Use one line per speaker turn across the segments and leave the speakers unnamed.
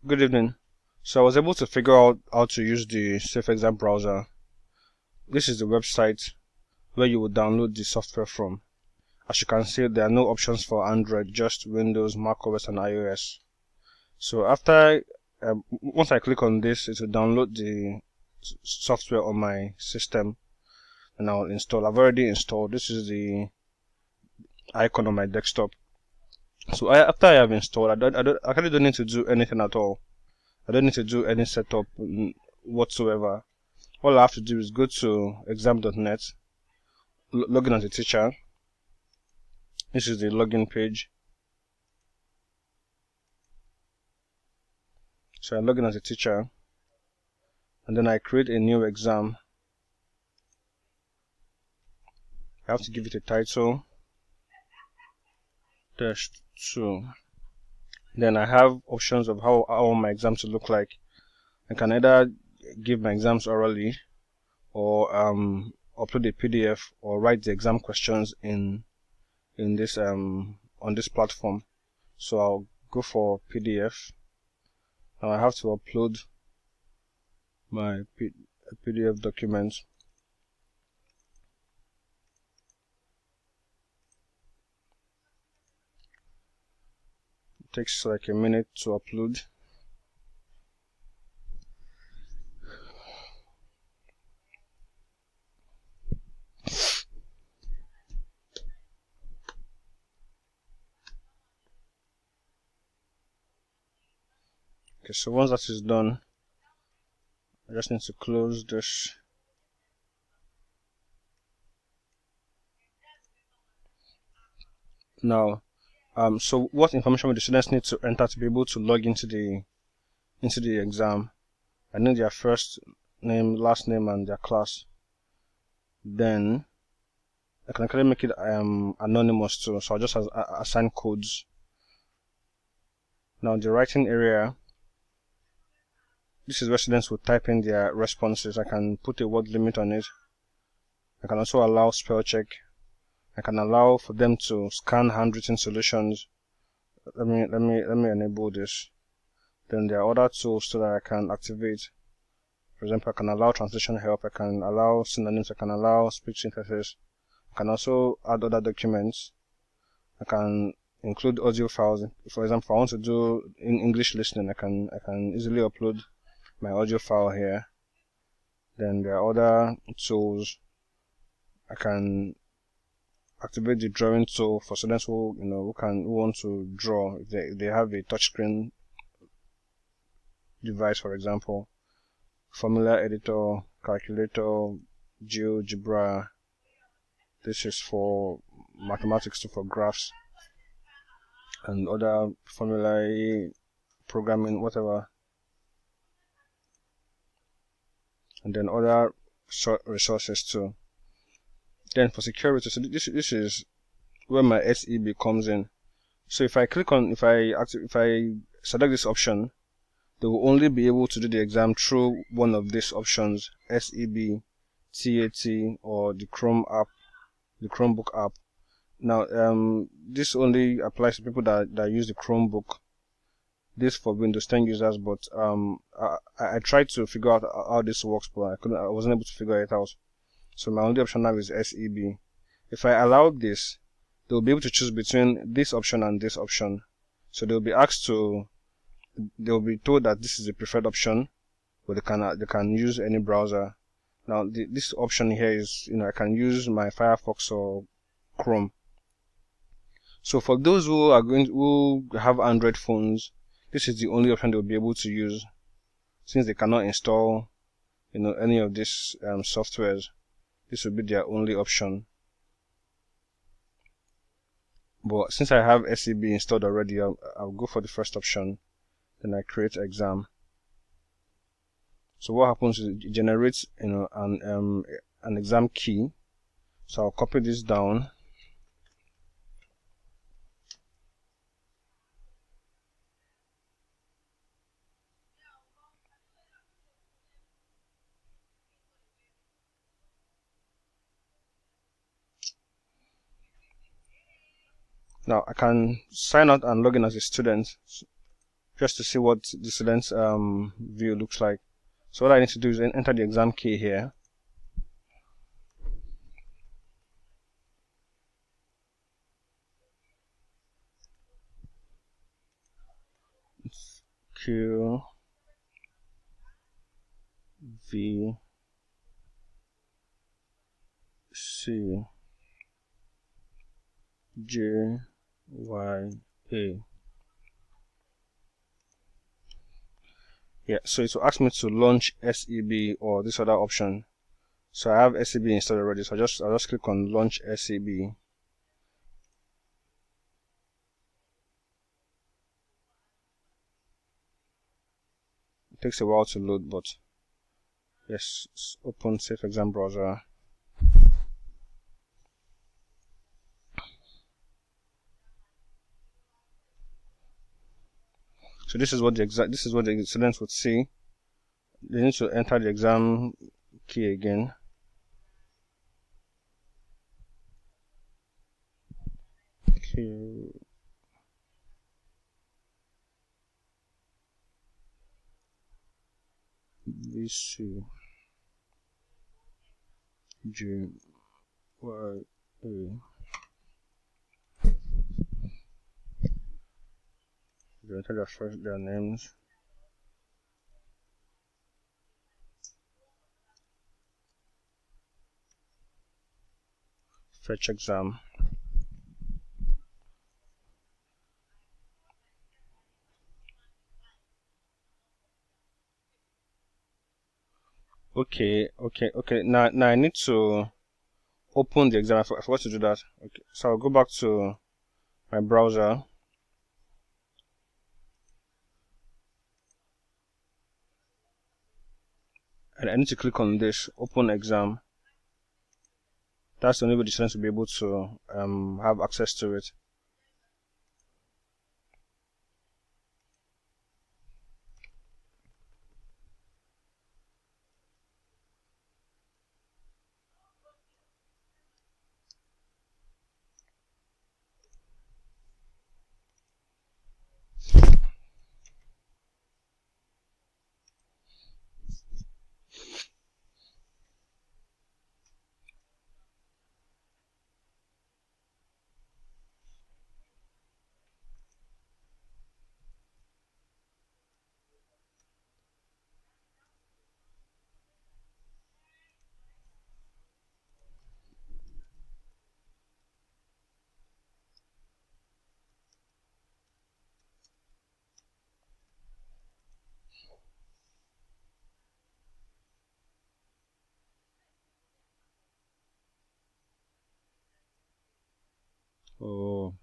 Good evening. So I was able to figure out how to use the SafeExam browser. This is the website where you would download the software from. As you can see, there are no options for Android, just Windows, macOS, and iOS. So once I click on this, it will download the software on my system, and I'll install. I've already installed. This is the icon on my desktop. So after I have installed, I actually don't need to do anything at all. I don't need to do any setup whatsoever. All I have to do is go to exam.net, log in as a teacher. This is the login page. So I log in as a teacher, and then I create a new exam. I have to give it a title, test 2. Then I have options of how I want my exam to look like. I can either give my exams orally, or upload a PDF, or write the exam questions in this on this platform. So I'll go for PDF. Now I have to upload my PDF document. It takes like a minute to upload. Okay, so once that is done, I just need to close this. Now, so what information will the students need to enter to be able to log into the exam? I need their first name, last name, and their class. Then I can actually make it anonymous too, so I'll just assign codes. Now the writing area, this is where students will type in their responses. I can put a word limit on it. I can also allow spell check. I can allow for them to scan handwritten solutions. Let me enable this. Then there are other tools so that I can activate. For example, I can allow translation help. I can allow synonyms. I can allow speech synthesis. I can also add other documents. I can include audio files. For example, if I want to do in English listening, I can easily upload my audio file here. Then there are other tools. I can activate the drawing tool for students who want to draw. If they have a touchscreen device, for example, formula editor, calculator, GeoGebra. This is for mathematics too, for graphs and other formulae, programming, whatever. And then other resources too. Then for security, so this is where my SEB comes in. So if I select this option, they will only be able to do the exam through one of these options: SEB, TAT, or the Chromebook app. Now, this only applies to people that use the Chromebook. This for Windows 10 users, but I tried to figure out how this works, but I wasn't able to figure it out. So my only option now is SEB. If I allow this, they'll be able to choose between this option and this option. So they'll be told that this is the preferred option, but they can use any browser. Now this option here is, I can use my Firefox or Chrome. So for those who have Android phones, this is the only option they'll be able to use, since they cannot install any of these softwares. This will be their only option. But since I have SEB installed already, I'll go for the first option. Then I create exam. So what happens is it generates an exam key. So I'll copy this down. Now I can sign out and log in as a student. just to see what the student's view looks like. So what I need to do is enter the exam key here. It's Q V C J Y A. Yeah, so it will ask me to launch SEB or this other option. So I have SEB installed already, so I'll just click on launch SEB. It takes a while to load, but yes, open Safe Exam Browser. So this is what the students would see. They need to enter the exam key again. Q V C J Y A. They enter their names. Fetch exam. Okay. Now I need to open the exam. I forgot to do that. Okay, so I'll go back to my browser. And I need to click on this, open exam. That's the only way the students will be able to have access to it. Oh,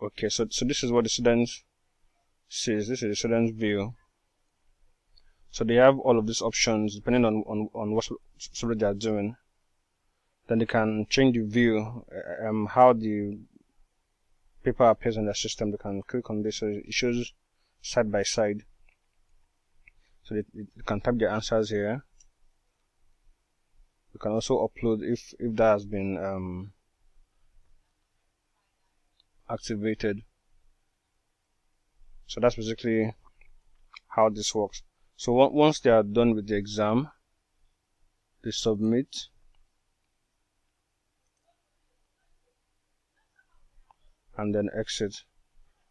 okay. So this is what the students sees. This is the students' view. So they have all of these options depending on what subject they are doing. Then they can change the view, how the paper appears in their system. They can click on this, so it shows side by side. So they can type their answers here. You can also upload if that has been activated. So that's basically how this works. So once they are done with the exam, they submit. And then exit.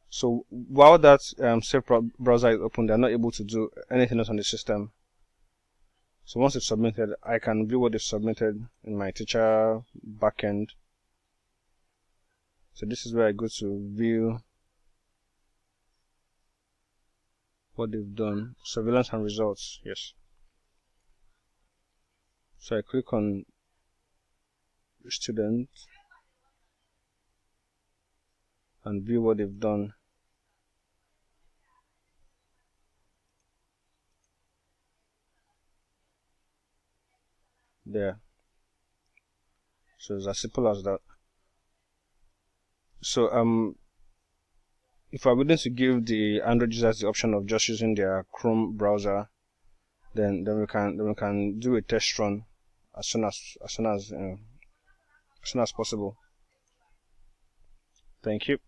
So while that safe browser is open, they're not able to do anything else on the system. So once it's submitted, I can view what they've submitted in my teacher backend. So this is where I go to view what they've done. Surveillance and results. Yes. So I click on student and view what they've done. There. So it's as simple as that. So if we're willing to give the Android users the option of just using their Chrome browser, then we can do a test run as soon as possible. Thank you.